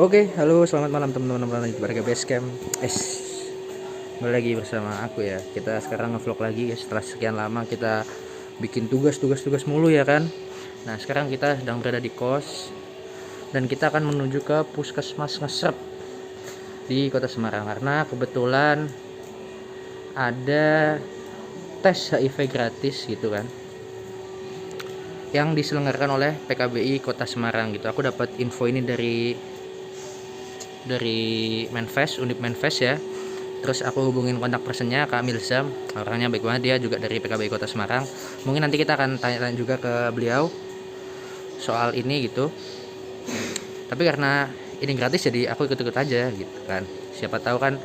Oke, halo, selamat malam teman-teman di Warga Basecamp. Kembali lagi bersama aku ya. Kita sekarang ngevlog lagi ya setelah sekian lama kita bikin tugas mulu ya kan. Nah, sekarang kita sedang berada di kos dan kita akan menuju ke Puskesmas Ngesrep di Kota Semarang karena kebetulan ada tes HIV gratis gitu kan, yang diselenggarakan oleh PKBI Kota Semarang gitu. Aku dapat info ini dari Menfest, Unit Menfest ya. Terus aku hubungin kontak personnya Kak Milzam, orangnya baik banget, dia juga dari PKBI Kota Semarang. Mungkin nanti kita akan tanya-tanya juga ke beliau soal ini gitu. Tapi karena ini gratis jadi aku ikut-ikut aja gitu kan. Siapa tahu kan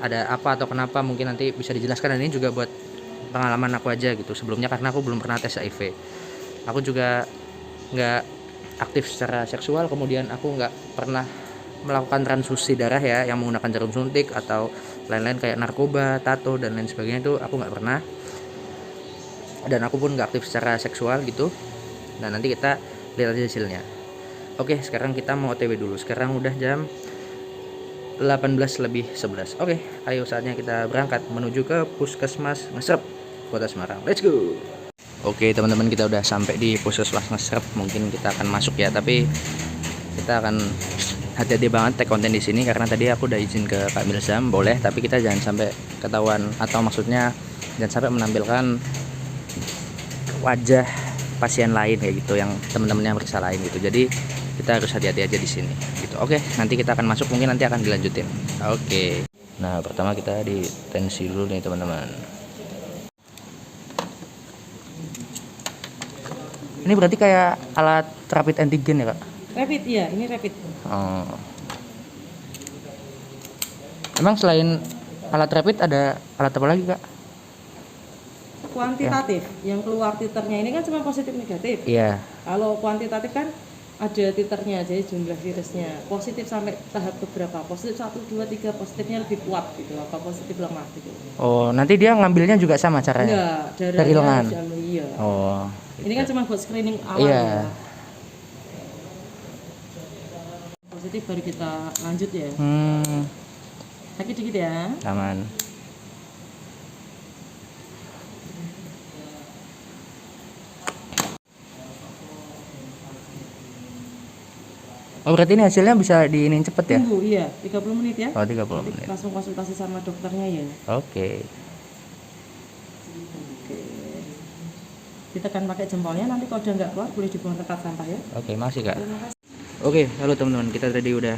ada apa atau kenapa, mungkin nanti bisa dijelaskan. Dan ini juga buat pengalaman aku aja gitu sebelumnya, karena aku belum pernah tes HIV. Aku juga nggak aktif secara seksual, kemudian aku nggak pernah melakukan transfusi darah ya, yang menggunakan jarum suntik atau lain-lain kayak narkoba, tato dan lain sebagainya, itu aku nggak pernah. Dan aku pun nggak aktif secara seksual gitu. Nah, nanti kita lihat aja hasilnya. Oke, sekarang kita mau OTW dulu. Sekarang udah jam 18:11. Oke, ayo saatnya kita berangkat menuju ke Puskesmas Ngesrep, Kota Semarang. Let's go. Oke teman-teman, kita udah sampai di Puskesmas Ngesrep. Mungkin kita akan masuk ya, tapi kita akan hati-hati banget tag konten di sini karena tadi aku udah izin ke Kak Milzam, boleh, tapi kita jangan sampai ketahuan, atau maksudnya jangan sampai menampilkan wajah pasien lain kayak gitu, yang teman-teman yang periksa lain gitu. Jadi kita harus hati-hati aja di sini gitu. Oke, nanti kita akan masuk, mungkin nanti akan dilanjutin. Oke. Nah, pertama kita di tensi dulu nih teman-teman. Ini berarti kayak alat rapid antigen ya, Kak? Rapid, iya, ini rapid. Oh. Emang selain alat rapid ada alat apa lagi, Kak? Kuantitatif, yang keluar titernya ini kan cuma positif negatif. Iya. Kalau kuantitatif kan ada titernya, jadi jumlah virusnya. Positif sampai tahap beberapa, positif 1, 2, 3, positifnya lebih kuat gitu, apa positif lemah gitu. Oh, nanti dia ngambilnya juga sama caranya? Enggak, Dari darahnya lengan? harus diambil, iya. Oh. Ini kan cuma buat screening awal Iya. ya. Positif baru kita lanjut ya. Sakit dikit ya. Aman. Oh, berarti ini hasilnya bisa diinin cepet ya? Tunggu, iya, 30 menit ya. Oh, 30 Nanti menit. langsung konsultasi sama dokternya ya. Oke. Oke. Ditekan pakai jempolnya, nanti kalau udah nggak keluar boleh dibuang tempat sampah ya. Oke, makasih, Kak. Terima kasih. Oke, halo teman-teman. Kita tadi udah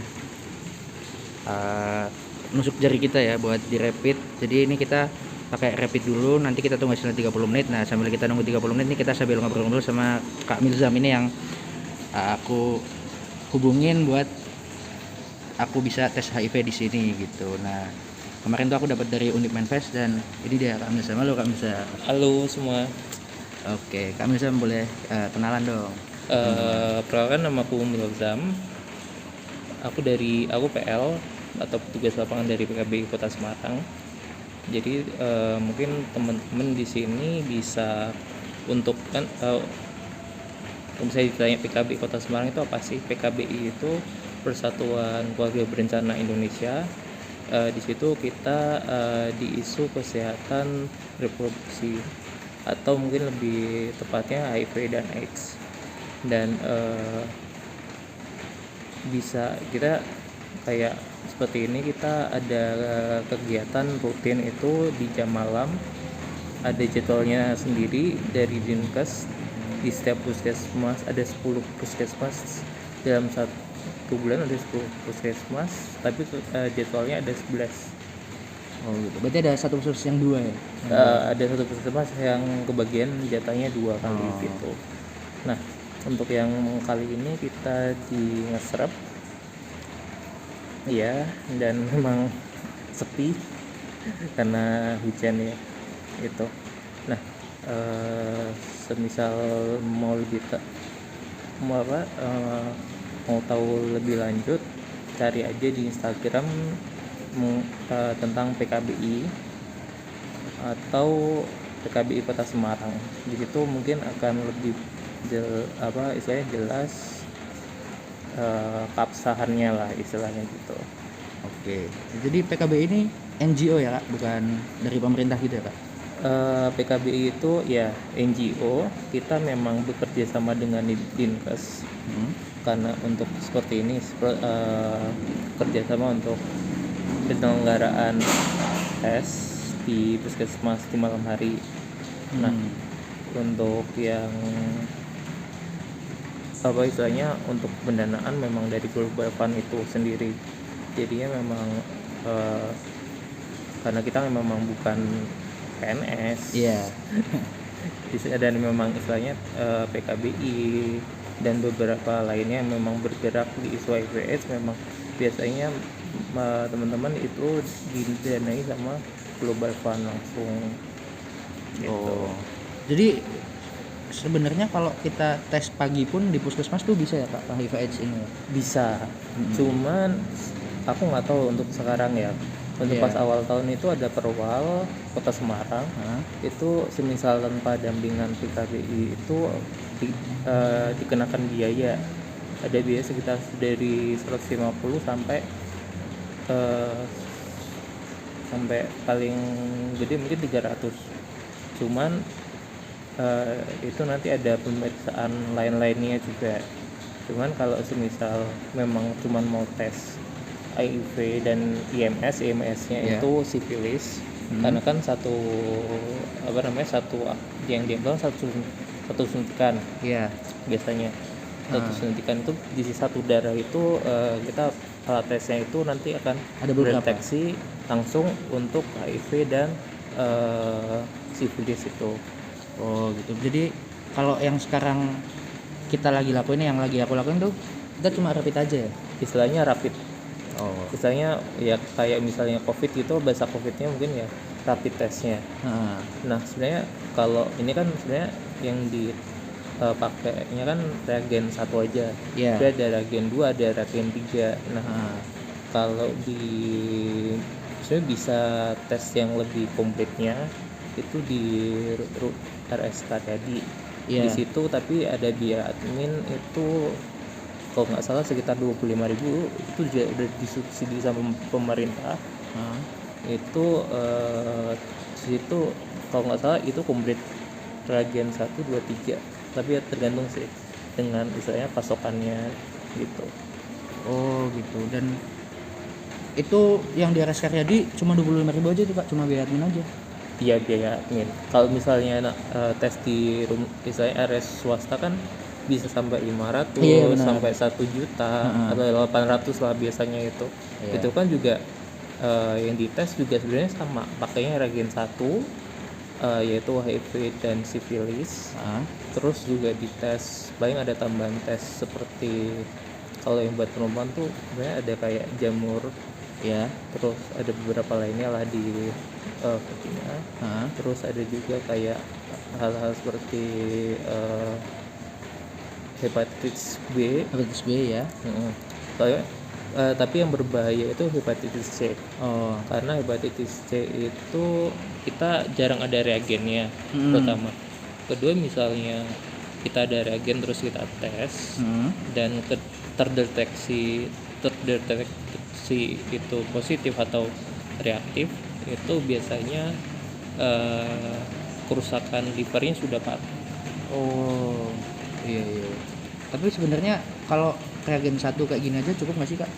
nusuk jari kita ya buat di rapid. Jadi ini kita pakai rapid dulu, nanti kita tunggu hasilnya 30 menit. Nah, sambil kita nunggu 30 menit nih, kita sambil ngobrol-ngobrol sama Kak Milzam ini yang aku hubungin buat aku bisa tes HIV di sini gitu. Nah, kemarin tuh aku dapat dari Unit Menfest, dan ini dia Kak Milzam. Halo Kak Milzam. Halo semua. Oke, Kak Milzam boleh kenalan dong. Perkenalkan, nama aku Milzam. Aku PL atau petugas lapangan dari PKBI Kota Semarang. Jadi mungkin teman-teman di sini bisa untuk kan kalau misalnya ditanya PKBI Kota Semarang itu apa sih? PKBI itu Persatuan Keluarga Berencana Indonesia. Di situ kita di isu kesehatan reproduksi, atau mungkin lebih tepatnya HIV dan AIDS. Dan bisa kita kayak seperti ini, kita ada kegiatan rutin itu di jam malam, ada jadwalnya sendiri dari Dinkes. Di setiap puskesmas ada 10 puskesmas, dalam satu bulan ada 10 puskesmas, tapi jadwalnya ada 11. Oh gitu. Berarti ada satu khusus yang dua ya? Ada satu puskesmas yang kebagian jatahnya 2 kali gitu. Nah, untuk yang kali ini kita di Ngesrep ya, dan memang sepi karena hujan ya itu. Nah, semisal mau mau tahu lebih lanjut, cari aja di Instagram tentang PKBI atau PKBI Kota Semarang. Di situ mungkin akan lebih istilahnya jelas keabsahannya lah istilahnya gitu. Oke. Jadi PKBI ini NGO ya Kak, bukan dari pemerintah gitu ya Kak? PKBI itu ya NGO, kita memang bekerja sama dengan Dinkes karena untuk seperti ini kerjasama untuk penyelenggaraan tes di puskesmas di malam hari. Nah, untuk yang apa istilahnya untuk pendanaan memang dari Global Fund itu sendiri. Jadinya memang karena kita memang bukan PNS. Iya. Dan memang istilahnya PKBI dan beberapa lainnya yang memang bergerak di isu HIV/AIDS memang biasanya teman-teman itu didanai sama Global Fund langsung gitu. Oh. Jadi sebenarnya kalau kita tes pagi pun di puskesmas tuh bisa ya Kak HIV/AIDS ini? Bisa. Cuman aku nggak tahu untuk sekarang ya. Untuk Iya. pas awal tahun itu ada Perwal Kota Semarang. Itu semisal tanpa dampingan PKBI itu dikenakan biaya. Ada biaya sekitar dari 150 sampai paling gede mungkin 300. Cuman itu nanti ada pemeriksaan lain-lainnya juga. Cuman kalau semisal memang cuman mau tes HIV dan IMS-nya Iya. itu sifilis, karena kan satu yang diambil satu suntikan Iya. biasanya. Satu suntikan itu di satu darah itu kita alat tesnya itu nanti akan Ada beberapa? berdeteksi langsung untuk HIV dan sifilis itu. Oh gitu. Jadi kalau yang sekarang kita lagi lakuin, yang lagi aku lakuin tuh kita cuma rapid aja ya? Istilahnya rapid. Oh. Istilahnya ya kayak misalnya COVID gitu, bahasa COVID-nya mungkin ya rapid testnya. Nah sebenarnya kalau ini kan sebenarnya yang pakainya kan reagen 1 aja. Iya. Dia ada reagen 2, ada reagen 3. Nah kalau sebenarnya bisa tes yang lebih komplitnya itu di RSK tadi. Iya. Di situ tapi ada biaya admin itu kalau nggak salah sekitar 25.000, itu juga udah disubsidi sama pemerintah. Itu di situ kalau nggak salah itu komplit reagen 1, 2, 3, tapi ya tergantung sih dengan misalnya pasokannya gitu. Oh gitu. Dan itu yang di RS Karyadi cuma 25.000 aja tuh Kak, cuma biaya admin aja? Iya, biaya admin. Kalau misalnya tes di misalnya RS swasta kan bisa sampai 500, Iya, benar. sampai 1 juta atau 800 lah biasanya itu. Iya. Itu kan juga yang dites juga sebenarnya sama, pakainya reagen 1 yaitu HIV dan sifilis. Terus juga dites paling ada tambahan tes seperti kalau yang buat penumpang tuh sebenarnya ada kayak jamur ya, terus ada beberapa lainnya lah di vagina. Terus ada juga kayak hal-hal seperti hepatitis B. Hepatitis B ya. Soalnya tapi yang berbahaya itu hepatitis C. Oh. Karena hepatitis C itu kita jarang ada reagennya, pertama. Kedua, misalnya kita ada reagen terus kita tes dan terdeteksi itu positif atau reaktif, itu biasanya kerusakan livernya sudah parah. Oh iya. Tapi sebenarnya kalau reagen 1 kayak gini aja cukup nggak sih Kak?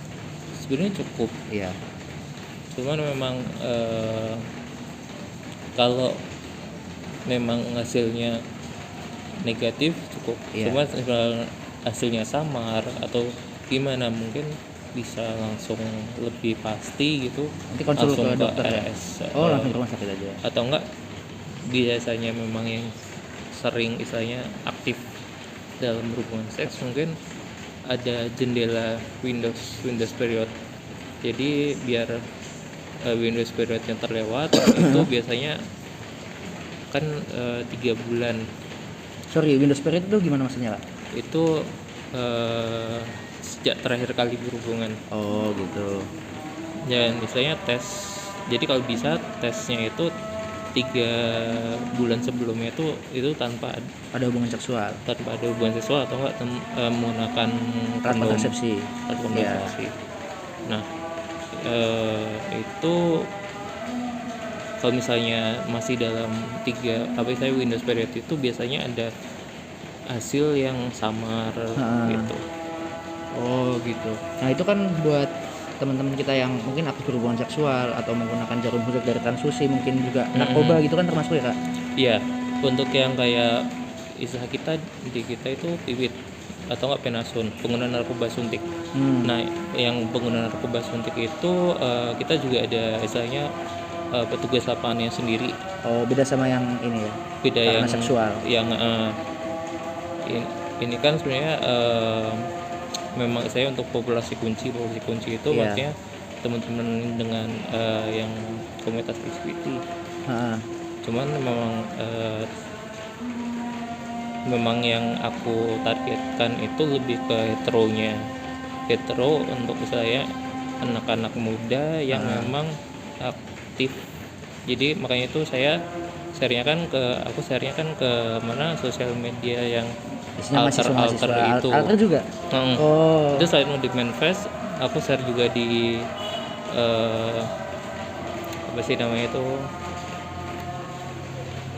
Sebenarnya cukup. Iya. Cuman memang kalau memang hasilnya negatif cukup. Cuma kalau hasilnya samar atau gimana mungkin bisa langsung lebih pasti gitu. Nanti konsul ke dokter ya? RS, Langsung ke rumah sakit aja. atau enggak biasanya memang yang sering istilahnya aktif dalam hubungan seks mungkin ada jendela Windows period. Jadi biar Windows periodnya terlewat itu biasanya kan 3 bulan. Sorry, Windows period itu gimana maksudnya Kak? Itu sejak terakhir kali berhubungan. Oh gitu. Dan misalnya tes, jadi kalau bisa tesnya itu 3 bulan sebelumnya itu tanpa Ada hubungan seksual, ada hubungan seksual atau enggak menggunakan alat kondom. kontrasepsi. Alat Iya. kontrasepsi. Nah, itu kalau misalnya masih dalam 3 windows period itu biasanya ada hasil yang samar gitu. Oh gitu. Nah itu kan buat teman-teman kita yang mungkin aktif berhubungan seksual atau menggunakan jarum suntik dari transfusi, mungkin juga narkoba gitu kan termasuk ya kak? Iya, untuk yang kayak istilah kita di kita itu pipit atau enggak penasun, pengguna narkoba suntik. Nah, yang pengguna narkoba suntik itu kita juga ada istilahnya petugas lapangannya sendiri. Oh beda sama yang ini ya? Beda Karena yang seksual. Yang ini kan sebenarnya memang saya untuk populasi kunci itu Iya. maksudnya teman-teman dengan yang komunitas LGBT. Cuman memang yang aku targetkan itu lebih ke hetero untuk saya anak-anak muda yang memang aktif. Jadi makanya itu saya share-nya kan ke mana sosial media yang Isinya alter itu. Alter juga? Oh. Itu selain Mudik Manifest, aku share juga di apa sih namanya itu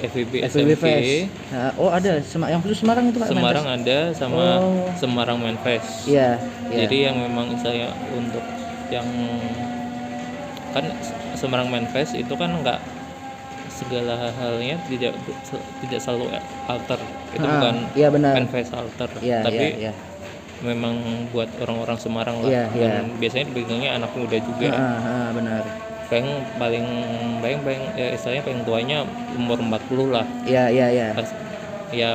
FVB SMK. Nah, oh ada yang khusus Semarang itu kak? Semarang Manifest? ada sama Semarang Manifest. Iya. Jadi yang memang saya untuk yang kan Semarang Manifest itu kan enggak segala halnya tidak selalu alter. Itu bukan Manifest alter, tapi memang buat orang-orang Semarang lah. Dan biasanya dipegangnya anak muda juga. Benar. Paling istilahnya paling tuanya umur 40 lah. Iya. Ya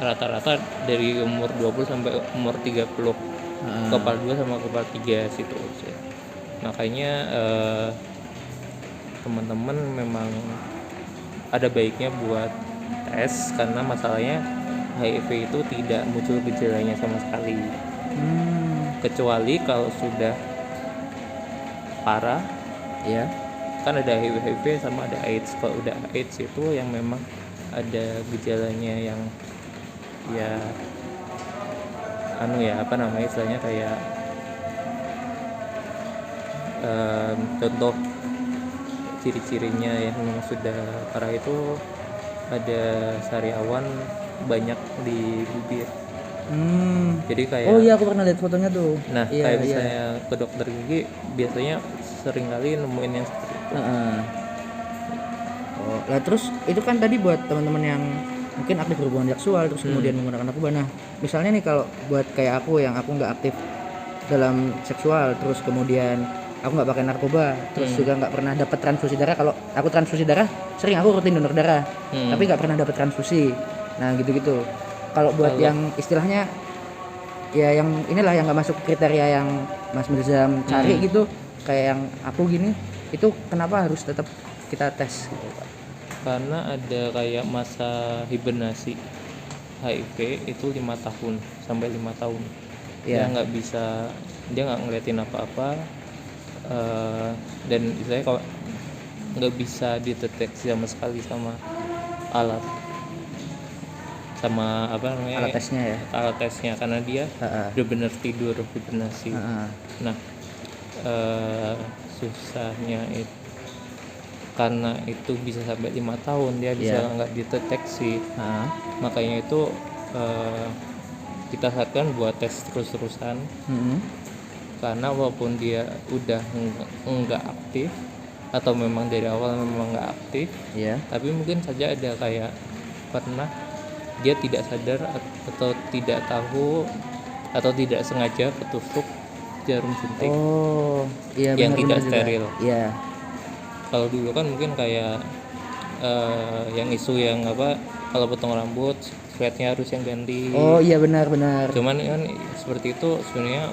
rata-rata dari umur 20 sampai umur 30. Kepala 2 sama kepala 3 situ. Makanya teman-teman memang ada baiknya buat tes, karena masalahnya HIV itu tidak muncul gejalanya sama sekali. Kecuali kalau sudah parah, ya kan ada HIV sama ada AIDS. Kalau udah AIDS itu yang memang ada gejalanya yang ya istilahnya kayak contoh ciri-cirinya yang memang sudah parah itu ada sariawan banyak di bibir. Jadi kayak oh iya aku pernah lihat fotonya tuh. Nah kayak misalnya ke dokter gigi biasanya sering kali nemuin yang seperti itu. Oh, lah terus itu kan tadi buat teman-teman yang mungkin aktif berhubungan seksual terus kemudian menggunakan narkoba. Nah misalnya nih kalau buat kayak aku yang aku nggak aktif dalam seksual terus kemudian aku nggak pakai narkoba terus juga nggak pernah dapat transfusi darah. Kalau aku transfusi darah sering, aku rutin donor darah tapi nggak pernah dapat transfusi. Nah gitu-gitu. Kalau buat yang istilahnya ya yang inilah yang nggak masuk kriteria yang Mas Mirzam cari gitu, kayak yang aku gini, itu kenapa harus tetap kita tes gitu Pak? Karena ada kayak masa hibernasi HIV itu 5 tahun sampai 5 tahun. Dia nggak ngeliatin apa-apa, dan istilahnya kalau nggak bisa dideteksi sama sekali sama alat alat tesnya karena dia benar-benar tidur hibernasi. Nah susahnya itu karena itu bisa sampai 5 tahun dia bisa nggak dideteksi. Makanya itu kita sarankan buat tes terus-terusan. Karena walaupun dia udah nggak aktif atau memang dari awal memang nggak aktif, tapi mungkin saja ada kayak pernah dia tidak sadar atau tidak tahu atau tidak sengaja ketusuk jarum suntik yang tidak steril. Kalau dulu kan mungkin kayak yang isu yang kalau potong rambut sweatnya harus yang ganti. Oh iya benar. Cuman kan seperti itu sebenarnya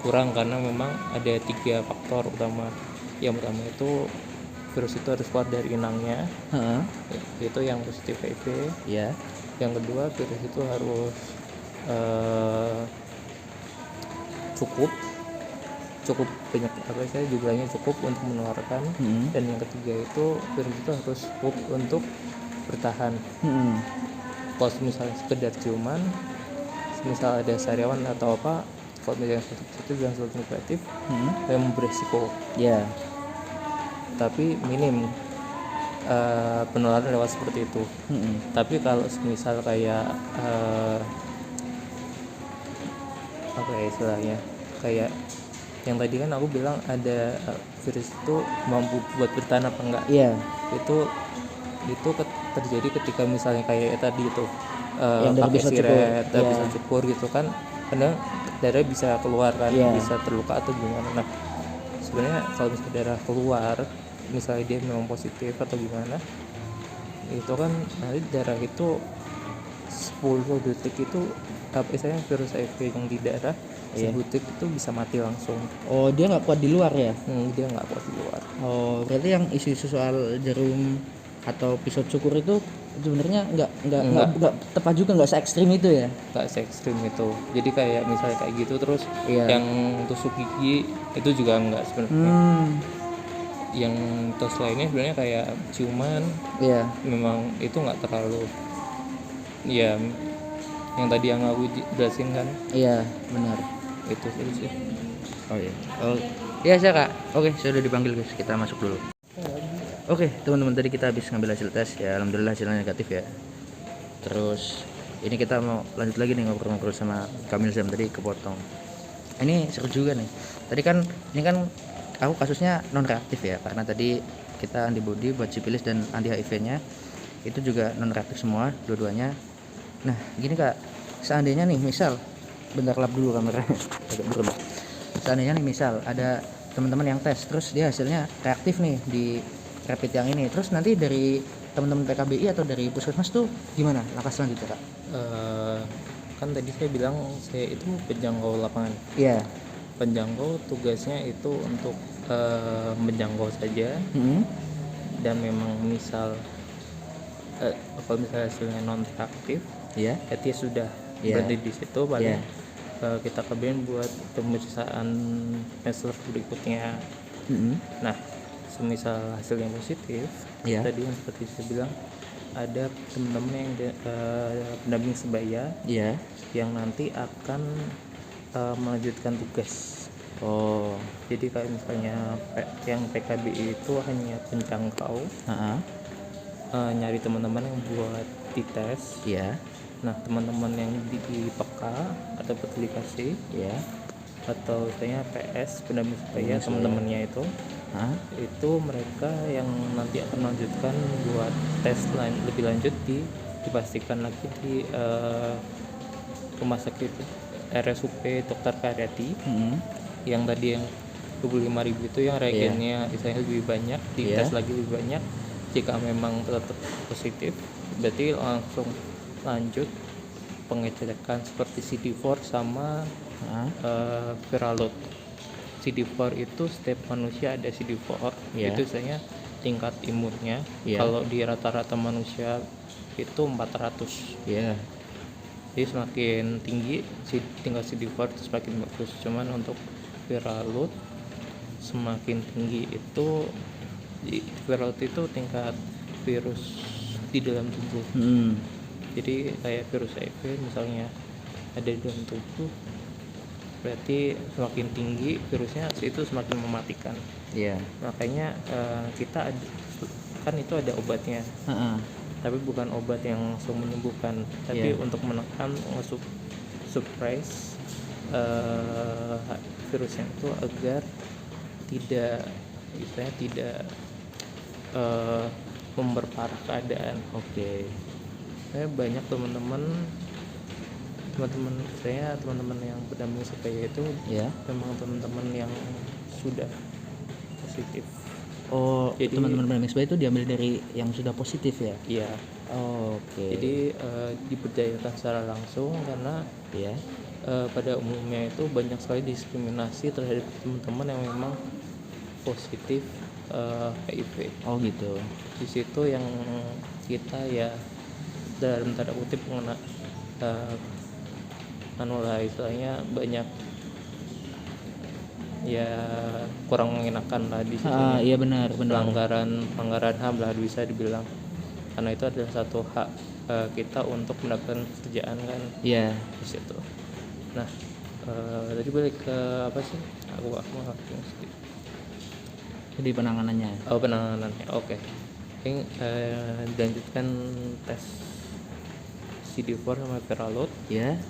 kurang karena memang ada 3 faktor utama. Yang pertama itu virus itu harus keluar dari inangnya, itu yang positif HIV. Yang kedua virus itu harus cukup cukup banyak jumlahnya cukup untuk menularkan. Dan yang ketiga itu virus itu harus cukup untuk bertahan. Kalau misalnya sekedar ciuman, misal ada sariawan atau apa, kalau misalnya suatu positif dan suatu negatif, memang beresiko. Tapi minim penularan lewat seperti itu. Tapi kalau misal kayak apa ya istilahnya, kayak yang tadi kan aku bilang ada virus itu mampu buat bertahan apa enggak, itu terjadi ketika misalnya kayak tadi itu Yang darah pakai bisa siret, cukur. bisa cukur gitu kan, kadang darah bisa keluar kan, bisa terluka atau gimana. Nah sebenarnya kalau misalnya darah keluar, misalnya dia memang positif atau gimana, itu kan nanti darah itu 10 detik itu misalnya virus HIV yang di darah 10 detik itu bisa mati langsung. Oh, dia nggak kuat di luar ya? Dia nggak kuat di luar. Oh, berarti yang isu-isu soal jarum atau pisau cukur itu sebenarnya nggak tepat juga, nggak se ekstrim itu ya? Nggak se ekstrim itu. Jadi kayak misalnya kayak gitu terus yang tusuk gigi itu juga nggak sebenarnya. Yang tos lainnya sebenarnya kayak ciuman, memang itu nggak terlalu, ya yang tadi yang aku jelasin kan. Benar. Itu sih. Ya saya kak, oke sudah dipanggil guys, kita masuk dulu. Oke teman-teman, tadi kita habis ngambil hasil tes ya, alhamdulillah hasilnya negatif ya. Terus ini kita mau lanjut lagi nih ngobrol-ngobrol sama Kamil Zam, tadi kepotong. Ini seru juga nih. Tadi kan ini kan aku kasusnya non reaktif ya, karena tadi kita antibody buat sifilis dan anti HIV-nya itu juga non reaktif semua dua-duanya. Nah gini kak, seandainya nih misal, bentar lap dulu kameranya agak berubah. Seandainya nih misal ada teman-teman yang tes terus dia hasilnya reaktif nih di rapid yang ini, terus nanti dari teman-teman PKBI atau dari puskesmas tuh gimana langkah selanjutnya kak? Kan tadi saya bilang saya itu penjangkau lapangan. Penjangkau tugasnya itu untuk menjangkau saja. Dan memang misal kalau misalnya hasilnya non reaktif, dia sudah berarti di situ paling kita kabarin buat pemeriksaan semester berikutnya. Nah semisal hasilnya positif, tadi yang seperti saya bilang ada teman-teman yang pendamping sebaya yang nanti akan melanjutkan tugas. Jadi kayak misalnya yang PKBI itu hanya penjangkau, nyari teman-teman yang buat dites. Nah teman-teman yang di peka atau peduli kasih atau misalnya PS pendamping sebaya teman-temannya itu mereka yang nanti akan melanjutkan buat tes lebih lanjut dipastikan lagi di rumah sakit RSUP Dr. Karyati. Yang tadi yang 25.000 itu yang reagennya misalnya lebih banyak, dites lagi lebih banyak. Jika memang tetap positif, berarti langsung lanjut pengecekan seperti CD4 sama viral load. CD4 itu setiap manusia ada CD4, itu misalnya tingkat imunnya. Kalau di rata-rata manusia itu 400. Jadi semakin tinggi tingkat CD4 itu semakin bagus. Cuman untuk viral load semakin tinggi itu, viral load itu tingkat virus di dalam tubuh. Jadi kayak virus HIV misalnya ada di dalam tubuh, berarti semakin tinggi virusnya itu semakin mematikan. Makanya kita kan itu ada obatnya, tapi bukan obat yang langsung menyembuhkan, tapi untuk menekan suppress virusnya itu agar tidak memperparah keadaan. Saya banyak teman-teman yang pendamping sebaya itu memang teman-teman yang sudah positif. Jadi teman-teman pendamping sebaya itu diambil dari yang sudah positif ya? Jadi diberdayakan secara langsung karena pada umumnya itu banyak sekali diskriminasi terhadap teman-teman yang memang positif HIV. Di situ yang kita ya dalam tanda kutip istilahnya banyak ya kurang mengenakan lah di situ. Iya benar benar. Pelanggaran HAM lah bisa dibilang, karena itu adalah satu hak kita untuk mendapatkan pekerjaan kan Iya. di situ. Nah, tadi balik ke apa sih? Aku ngerti sedikit. Jadi penanganannya. Oh, penanganannya. Oke. Ini dilanjutkan tes CD4 sama viral load. Ya.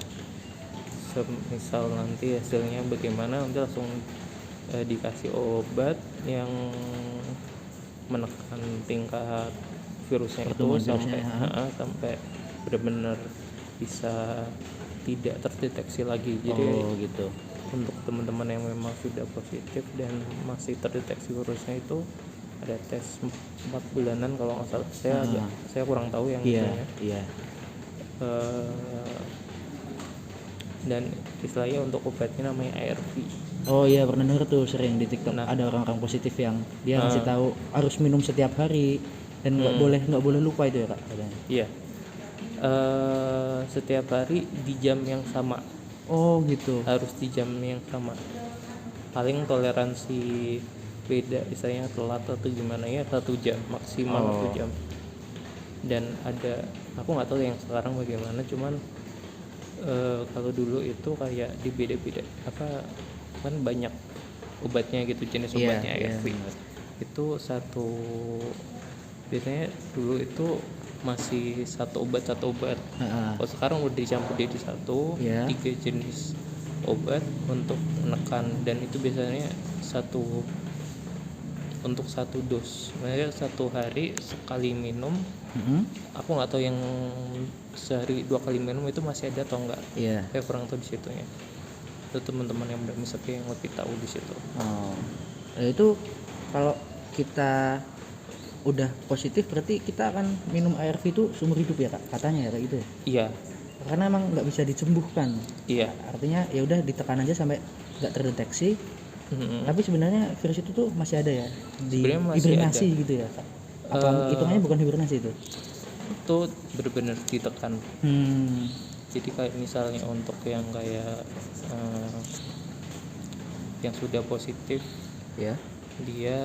Misal nanti hasilnya bagaimana, nanti langsung dikasih obat yang menekan tingkat virusnya itu Pertumbuhan sampai virusnya, sampai benar-benar bisa tidak terdeteksi lagi. Jadi Oh gitu. untuk teman-teman yang memang sudah positif dan masih terdeteksi virusnya itu ada tes 4 bulanan kalau nggak salah. Saya kurang tahu yang Iya itunya. iya. Dan istilahnya untuk obatnya namanya ARV. Oh iya, pernah denger tuh sering di TikTok. Nah. Ada orang-orang positif yang dia ngasih tahu harus minum setiap hari dan nggak boleh lupa itu ya kak katanya. Iya. Setiap hari di jam yang sama, Oh gitu. harus di jam yang sama. Paling toleransi beda istilahnya telat atau gimana ya 1 jam maksimal 1 jam. Dan ada, aku nggak tahu yang sekarang bagaimana, cuman kalau dulu itu kayak di beda-beda apa kan banyak obatnya gitu, jenis obatnya ARV. Itu satu, biasanya dulu itu masih satu obat. Kalau sekarang udah dicampur jadi satu, 3 jenis obat untuk menekan, dan itu biasanya untuk satu dos. Maksudnya 1 hari sekali minum. Aku nggak tahu yang sehari 2 kali minum itu masih ada atau enggak. Iya. Saya kurang tahu di situnya. Itu teman-teman yang udah misalnya yang lebih tahu di situ. Itu kalau kita udah positif berarti kita akan minum ARV itu seumur hidup ya kak katanya ya kayak gitu ya. Iya. Karena emang nggak bisa disembuhkan. Iya. Artinya ya udah ditekan aja sampai nggak terdeteksi. Tapi sebenarnya virus itu tuh masih ada ya di Sebenarnya masih hibernasi ada. gitu ya kak. Apa hitungannya bukan hibernasi itu? Itu benar-benar ditekan. Jadi kayak misalnya untuk yang kayak yang sudah positif Ya. dia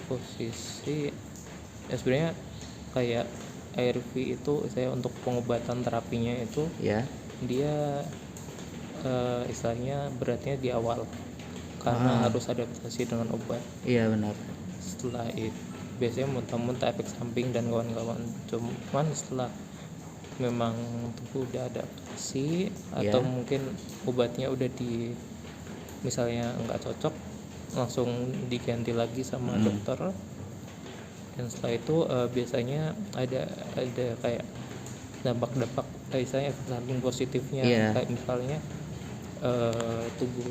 posisi ya sebenarnya kayak ARV itu saya untuk pengobatan terapinya itu Ya. dia istilahnya beratnya di awal karena harus adaptasi dengan obat. Iya benar. Setelah itu biasanya muntah-muntah, efek samping dan kawan-kawan. Cuman setelah memang tubuh udah adaptasi atau mungkin obatnya udah misalnya nggak cocok, langsung diganti lagi sama dokter. Dan setelah itu biasanya ada kayak dampak misalnya efek samping positifnya. Kayak misalnya tubuh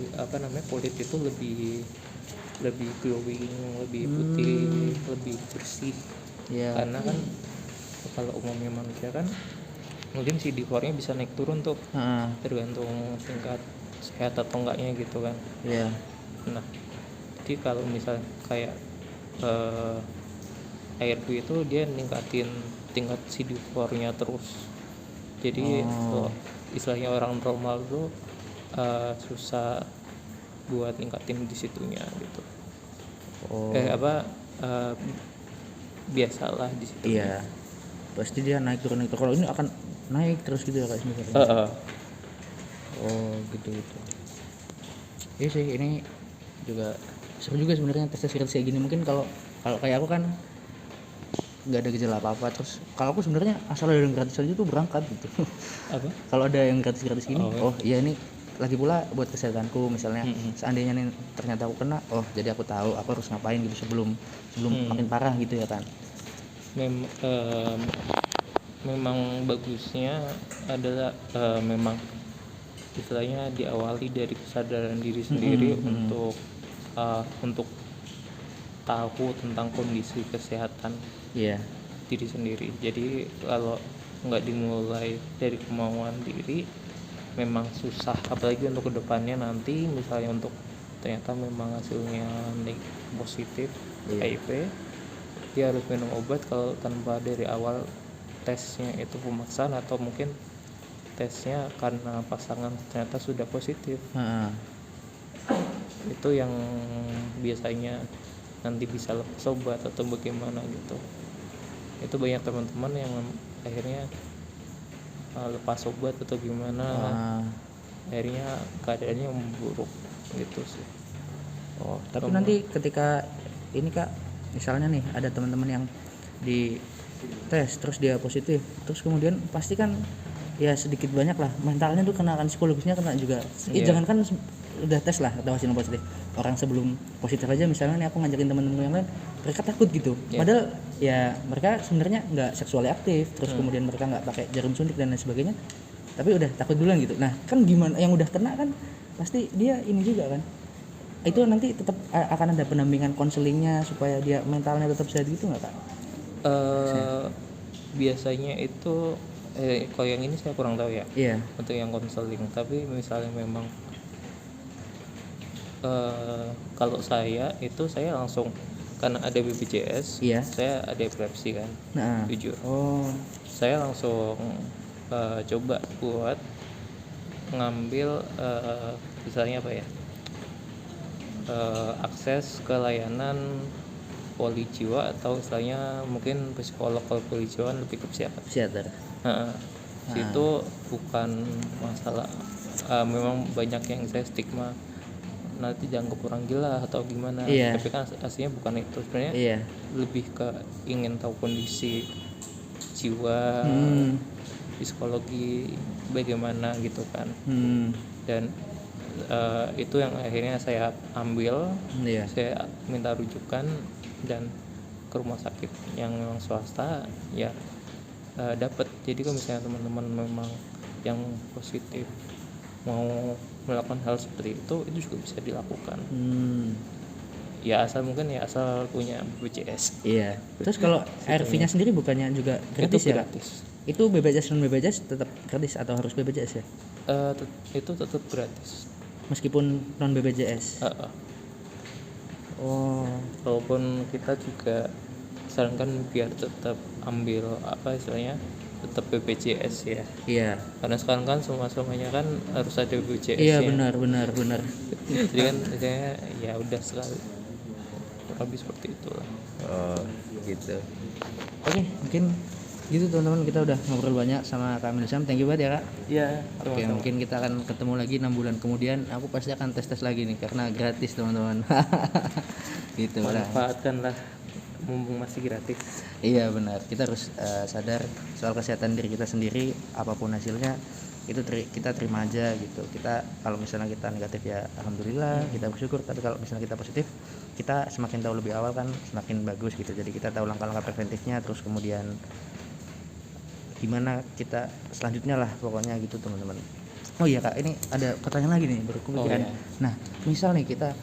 kulit itu lebih glowing, lebih putih, lebih bersih. Karena kan kalau umumnya manusia kan mungkin CD4-nya bisa naik turun tuh, tergantung tingkat sehat atau enggaknya gitu kan. Nah, jadi kalau misal kayak ARV itu dia ningkatin tingkat CD4-nya terus. Jadi istilahnya orang normal tuh susah buat ningkatin di situnya gitu. Biasalah di situ. Iya. Pasti dia naik turun. Kalau ini akan naik terus gitu ya kak sebenarnya. Oh gitu. Iya sih, ini juga seru juga sebenarnya tes gratis kayak gini. Mungkin kalau kayak aku kan nggak ada gejala apa-apa, terus kalau aku sebenarnya asal ada yang gratis aja tuh berangkat gitu. Kalau ada yang gratis gini, iya ini lagi pula buat kesehatanku misalnya. Seandainya nih ternyata aku kena, jadi aku tahu aku harus ngapain gitu sebelum makin parah gitu ya kan. Memang bagusnya adalah memang istilahnya diawali dari kesadaran diri sendiri untuk tahu tentang kondisi kesehatan diri sendiri. Jadi kalau nggak dimulai dari kemauan diri memang susah, apalagi untuk kedepannya nanti misalnya untuk ternyata memang hasilnya positif HIV, dia harus minum obat kalau tanpa dari awal tesnya itu pemaksaan atau mungkin tesnya karena pasangan ternyata sudah positif. itu yang biasanya nanti bisa lepas obat atau bagaimana gitu. Itu banyak teman-teman yang akhirnya lepas obat atau gimana, Ah, akhirnya keadaannya memburuk gitu sih. oh, tapi nanti ketika ini Kak, misalnya nih ada teman-teman yang di tes terus dia positif, terus kemudian pasti kan ya sedikit banyak lah mentalnya tuh kena, kan psikologisnya kena juga. Iya. Jangankan udah tes lah atau hasil positif, orang sebelum positif aja misalnya nih aku ngajakin teman-teman yang lain, mereka takut gitu. Iya. Padahal ya mereka sebenarnya nggak seksualnya aktif, terus kemudian mereka nggak pakai jarum suntik dan lain sebagainya, tapi udah takut duluan gitu. Nah kan gimana yang udah kena kan pasti dia ini juga kan, itu nanti tetap akan ada pendampingan konselingnya supaya dia mentalnya tetap sehat gitu nggak Kak? Biasanya itu kalau yang ini saya kurang tahu ya Iya. untuk yang konseling, tapi misalnya memang kalau saya itu saya langsung karena ada BPJS, Iya. saya ada epilepsi kan, Nah. jujur Oh. saya langsung coba buat ngambil misalnya apa ya, akses ke layanan poli jiwa atau istilahnya mungkin psikolog. Kalau poli jiwa kan lebih ke psikiater. Psikiater. Situ bukan masalah, memang banyak yang saya stigma nanti dianggap orang gila atau gimana. Iya. Tapi kan aslinya bukan itu sebenarnya. Iya. Lebih ke ingin tahu kondisi jiwa, psikologi bagaimana gitu kan. Dan itu yang akhirnya saya ambil. Iya. Saya minta rujukan dan ke rumah sakit yang memang swasta ya, dapat. Jadi kalau misalnya teman-teman memang yang positif mau melakukan hal seperti itu juga bisa dilakukan. Ya asal punya BPJS. Iya. Terus kalau ARV-nya sendiri bukannya juga gratis Itu ya? gratis. Itu BPJS non BPJS tetap gratis atau harus BPJS ya? Itu tetap gratis. Meskipun non BPJS. Oh. Walaupun kita juga sarankan biar tetap ambil apa istilahnya, tetap BPJS ya. Iya. Karena sekarang kan semuanya kan harus ada BPJS Iya, ya. benar. Jadi kan misalnya ya udah sekali kurang lebih seperti itulah. Oh, gitu. Oke, mungkin gitu teman-teman, kita udah ngobrol banyak sama Kak Milsam. Thank you banget ya Kak. Iya. Oke, mungkin kita akan ketemu lagi 6 bulan kemudian. Aku pasti akan tes lagi nih karena gratis teman-teman. Gitu lah. Manfaatkanlah mumpung masih gratis. Iya benar. Kita harus sadar soal kesehatan diri kita sendiri. Apapun hasilnya itu kita terima aja gitu. Kita kalau misalnya kita negatif ya alhamdulillah, kita bersyukur. Tapi kalau misalnya kita positif, kita semakin tahu lebih awal kan semakin bagus gitu. Jadi kita tahu langkah-langkah preventifnya, terus kemudian gimana kita selanjutnya lah pokoknya gitu teman-teman. Oh iya Kak, ini ada pertanyaan lagi nih baru kepikiran. iya. Nah misal nih kita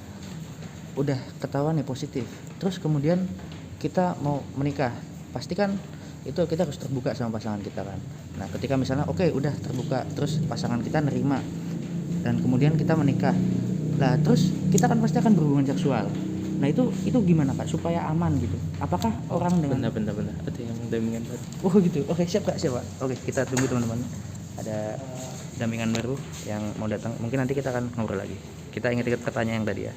udah ketahuan nih positif, terus kemudian kita mau menikah, pasti kan itu kita harus terbuka sama pasangan kita kan. Nah ketika misalnya oke, udah terbuka, terus pasangan kita nerima dan kemudian kita menikah, lah terus kita kan pasti akan berhubungan seksual. Nah itu gimana Kak supaya aman gitu? Apakah orang dengan Benar. Ada yang dampingan baru. oh gitu, oke siap Kak, siap Pak. Oke kita tunggu teman-teman, ada dampingan baru yang mau datang, mungkin nanti kita akan ngobrol lagi. Kita ingat pertanyaan yang tadi ya.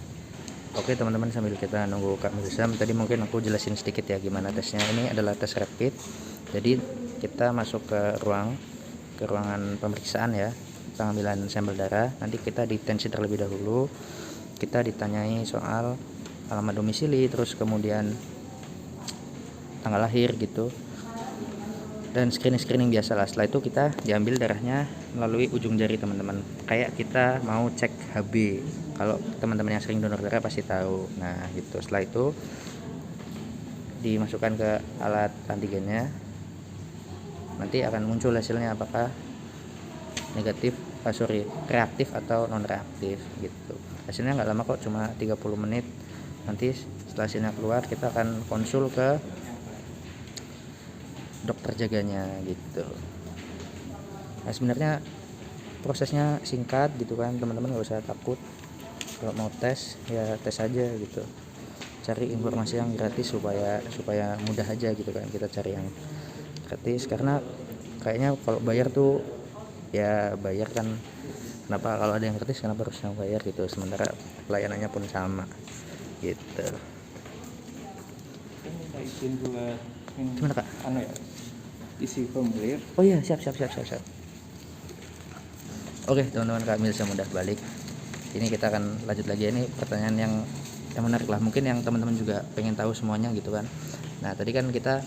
Oke teman-teman, sambil kita nunggu Kak Milsam, tadi mungkin aku jelasin sedikit ya gimana tesnya. Ini adalah tes rapid. Jadi kita masuk ke ruangan pemeriksaan ya, pengambilan sampel darah. Nanti kita ditensi terlebih dahulu. Kita ditanyai soal alamat domisili, terus kemudian tanggal lahir gitu, dan screening biasa lah. Setelah itu kita diambil darahnya melalui ujung jari teman-teman, kayak kita mau cek HB. Kalau teman-teman yang sering donor darah pasti tahu. Nah gitu, setelah itu dimasukkan ke alat antigennya, nanti akan muncul hasilnya apakah negatif, reaktif atau non reaktif gitu. Hasilnya nggak lama kok, cuma 30 menit. Nanti setelah hasilnya keluar kita akan konsul ke dokter jaganya gitu. Nah sebenarnya prosesnya singkat gitu kan teman-teman, nggak usah takut. Kalau mau tes ya tes aja gitu, cari informasi yang gratis supaya mudah aja gitu kan. Kita cari yang gratis karena kayaknya kalau bayar tuh ya bayar kan kenapa kalau ada yang gratis kenapa harus yang bayar gitu, sementara pelayanannya pun sama gitu. Kan minta izin buat Gimana kak? anu ya, isi formulir. Oh iya, siap. Oke teman-teman, Kak Milsam udah balik. Ini kita akan lanjut lagi, ini pertanyaan yang menarik lah, mungkin yang teman-teman juga pengen tahu semuanya gitu kan. Nah tadi kan kita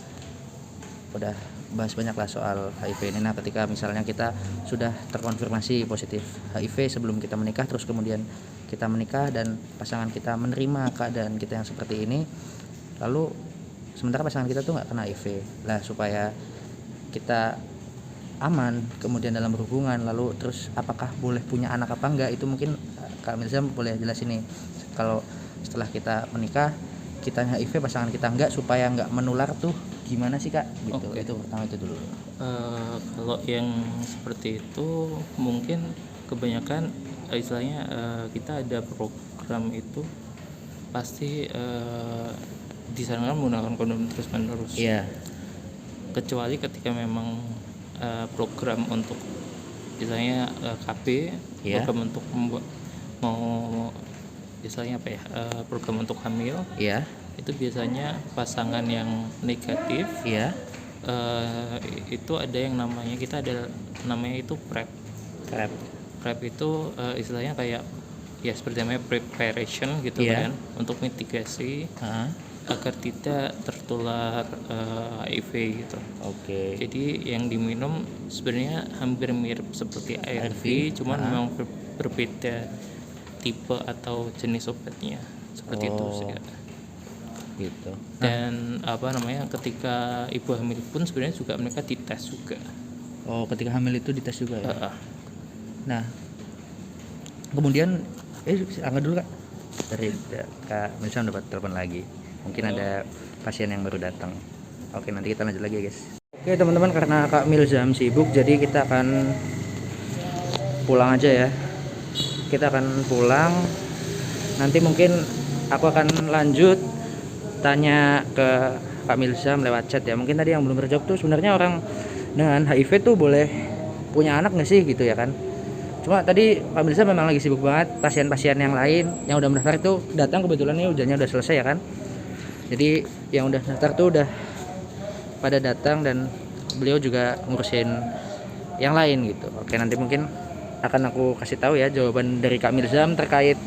udah bahas banyak lah soal HIV ini. Nah ketika misalnya kita sudah terkonfirmasi positif HIV sebelum kita menikah, terus kemudian kita menikah dan pasangan kita menerima keadaan kita yang seperti ini, lalu sementara pasangan kita tuh nggak kena HIV lah, supaya kita aman kemudian dalam berhubungan, lalu terus apakah boleh punya anak apa enggak, itu mungkin Kak Milzam boleh jelasin nih. Kalau setelah kita menikah kita HIV pasangan kita enggak, supaya enggak menular tuh gimana sih Kak gitu. Oke. Itu pertama itu dulu. Kalau yang seperti itu mungkin kebanyakan istilahnya kita ada program itu pasti disarankan menggunakan kondom terus menerus. Iya. Kecuali ketika memang program untuk misalnya KB, Iya. program untuk mau misalnya apa ya, program untuk hamil, Iya. itu biasanya pasangan yang negatif Iya. itu ada yang namanya, kita ada namanya itu PrEP. PrEP itu istilahnya kayak ya seperti namanya preparation gitu Iya. kan, untuk mitigasi Heeh. agar tidak tertular HIV gitu. Oke. Jadi yang diminum sebenarnya hampir mirip seperti ARV, cuman memang berbeda tipe atau jenis obatnya, seperti itu sih. Gitu. Dan apa namanya, ketika ibu hamil pun sebenarnya juga mereka dites juga. Oh, ketika hamil itu dites juga ya. Nah, Nah, kemudian angkat dulu Kak. Dari Kak Milzam dapat telepon lagi. Mungkin ada pasien yang baru datang. Oke, nanti kita lanjut lagi ya guys. Oke teman-teman, karena Kak Milzam sibuk, jadi kita akan pulang aja ya. Kita akan pulang. Nanti mungkin aku akan lanjut tanya ke Kak Milzam lewat chat ya. Mungkin tadi yang belum terjawab tuh, sebenarnya orang dengan HIV tuh boleh punya anak nggak sih gitu ya kan. Cuma tadi Pak Milzam memang lagi sibuk banget, pasien-pasien yang lain yang udah mendaftar itu datang, kebetulan ini ujiannya udah selesai ya kan. Jadi yang udah daftar tuh udah pada datang, dan beliau juga ngurusin yang lain gitu. Oke, nanti mungkin akan aku kasih tahu ya jawaban dari Kak Milzam terkait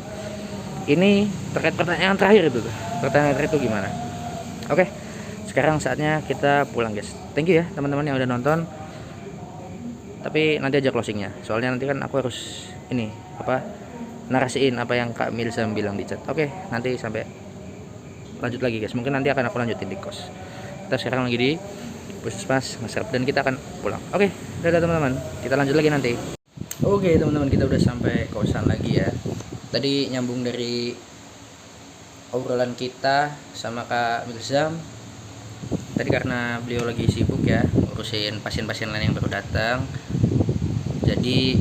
ini, terkait pertanyaan terakhir itu tuh. Pertanyaan terakhir itu gimana? Oke, sekarang saatnya kita pulang guys. Thank you ya teman-teman yang udah nonton. Tapi nanti aja closingnya, soalnya nanti kan aku harus ini apa, narasiin apa yang Kak Milzam bilang di chat. Oke, nanti sampai lanjut lagi guys. Mungkin nanti akan aku lanjutin di kos. Kita sekarang lagi di Puskesmas Ngasrep dan kita akan pulang. Oke, dadah teman-teman. Kita lanjut lagi nanti. Oke teman-teman, kita udah sampai kosan lagi ya. Tadi nyambung dari obrolan kita sama Kak Milzam. Tadi karena beliau lagi sibuk ya ngurusin pasien-pasien lain yang baru datang, jadi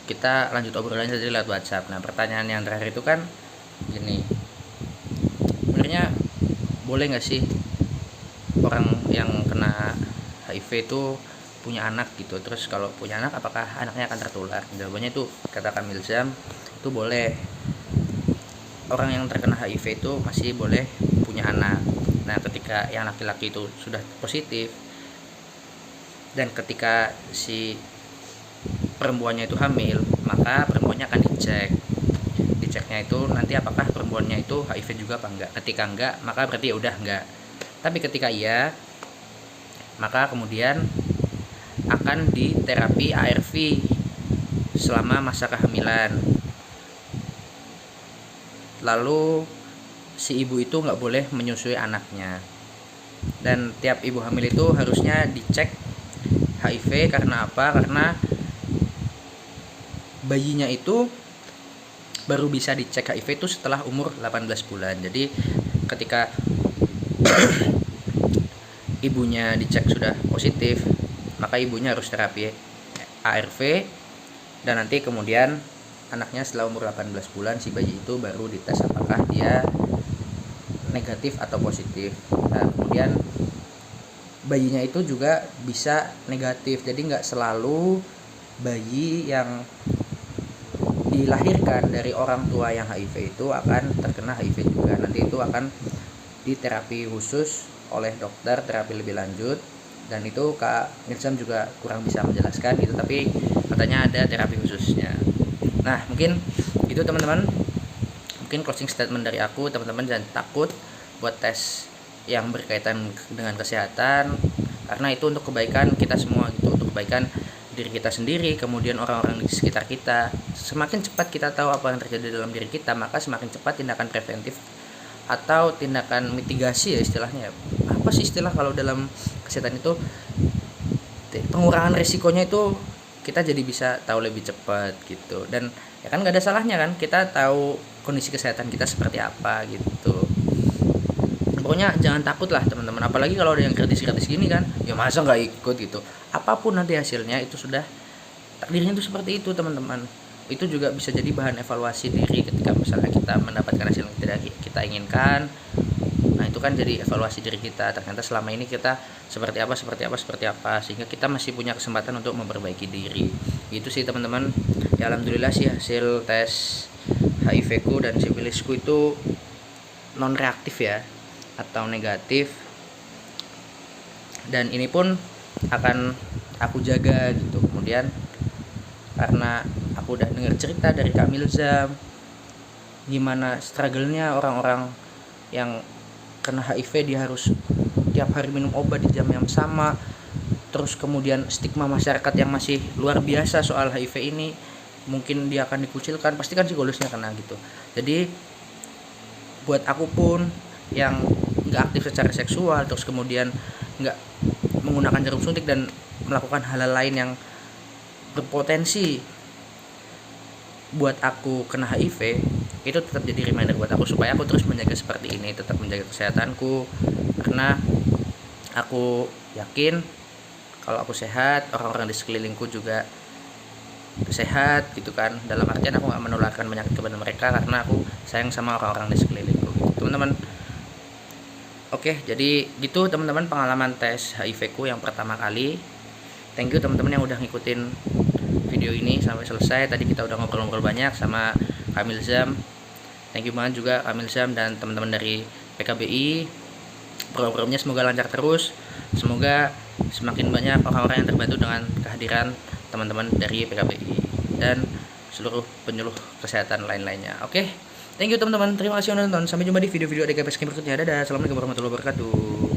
kita lanjut obrolannya tadi lewat WhatsApp. Nah pertanyaan yang terakhir itu kan gini, sebenarnya boleh nggak sih orang yang kena HIV itu punya anak gitu, terus kalau punya anak apakah anaknya akan tertular? Jawabannya itu katakan Milzam itu boleh. Orang yang terkena HIV itu masih boleh punya anak. Nah ketika yang laki-laki itu sudah positif, dan ketika si perempuannya itu hamil, maka perempuannya akan diceknya itu nanti apakah perempuannya itu HIV juga apa enggak. Ketika enggak, maka berarti ya udah enggak. Tapi ketika iya, maka kemudian akan diterapi ARV selama masa kehamilan. Lalu si ibu itu nggak boleh menyusui anaknya, dan tiap ibu hamil itu harusnya dicek HIV. Karena apa? Karena bayinya itu baru bisa dicek HIV itu setelah umur 18 bulan. Jadi ketika ibunya dicek sudah positif, maka ibunya harus terapi ARV, dan nanti kemudian anaknya setelah umur 18 bulan si bayi itu baru dites apakah dia negatif atau positif. Nah kemudian bayinya itu juga bisa negatif, jadi nggak selalu bayi yang dilahirkan dari orang tua yang HIV itu akan terkena HIV juga. Nanti itu akan diterapi khusus oleh dokter, terapi lebih lanjut, dan itu Kak Mirzam juga kurang bisa menjelaskan gitu, tapi katanya ada terapi khususnya. Nah, mungkin itu teman-teman, mungkin closing statement dari aku. Teman-teman jangan takut buat tes yang berkaitan dengan kesehatan, karena itu untuk kebaikan kita semua gitu, untuk kebaikan diri kita sendiri, kemudian orang-orang di sekitar kita. Semakin cepat kita tahu apa yang terjadi dalam diri kita, maka semakin cepat tindakan preventif atau tindakan mitigasi ya istilahnya. Apa sih istilah kalau dalam kesehatan itu, pengurangan risikonya itu kita jadi bisa tahu lebih cepat gitu. Dan ya kan nggak ada salahnya kan kita tahu kondisi kesehatan kita seperti apa gitu. Pokoknya jangan takut lah teman-teman, apalagi kalau ada yang kritis-kritis gini kan, ya masa nggak ikut gitu. Apapun nanti hasilnya itu sudah takdirnya itu seperti itu teman-teman. Itu juga bisa jadi bahan evaluasi diri ketika misalnya kita mendapatkan hasil yang tidak kita inginkan. Nah itu kan jadi evaluasi diri kita, ternyata selama ini kita seperti apa, sehingga kita masih punya kesempatan untuk memperbaiki diri. Gitu sih teman-teman. Ya alhamdulillah sih hasil tes HIV ku dan sifilisku itu non reaktif ya, atau negatif. Dan ini pun akan aku jaga gitu. Kemudian karena aku udah dengar cerita dari Kak Mirzam gimana struggle-nya orang-orang yang kena HIV, dia harus tiap hari minum obat di jam yang sama, terus kemudian stigma masyarakat yang masih luar biasa soal HIV ini, mungkin dia akan dikucilkan, pasti kan psikologisnya kena gitu. Jadi buat aku pun yang nggak aktif secara seksual, terus kemudian nggak menggunakan jarum suntik dan melakukan hal-hal lain yang berpotensi buat aku kena HIV, itu tetap jadi reminder buat aku supaya aku terus menjaga seperti ini, tetap menjaga kesehatanku, karena aku yakin kalau aku sehat, orang-orang di sekelilingku juga sehat gitu kan. Dalam artian aku nggak menularkan penyakit kepada mereka karena aku sayang sama orang-orang di sekelilingku gitu, teman-teman. Oke, jadi gitu teman-teman pengalaman tes HIV ku yang pertama kali. Thank you teman-teman yang udah ngikutin video ini sampai selesai. Tadi kita udah ngobrol-ngobrol banyak sama Kak Mirzam. Thank you banget juga Kak Mirzam dan teman-teman dari PKBI. Programnya semoga lancar terus. Semoga semakin banyak orang-orang yang terbantu dengan kehadiran teman-teman dari PKBI dan seluruh penyuluh kesehatan lain-lainnya. Oke. Thank you teman-teman. Terima kasih sudah nonton. Sampai jumpa di video-video DKP Skin berikutnya. Dadah. Assalamualaikum warahmatullahi wabarakatuh.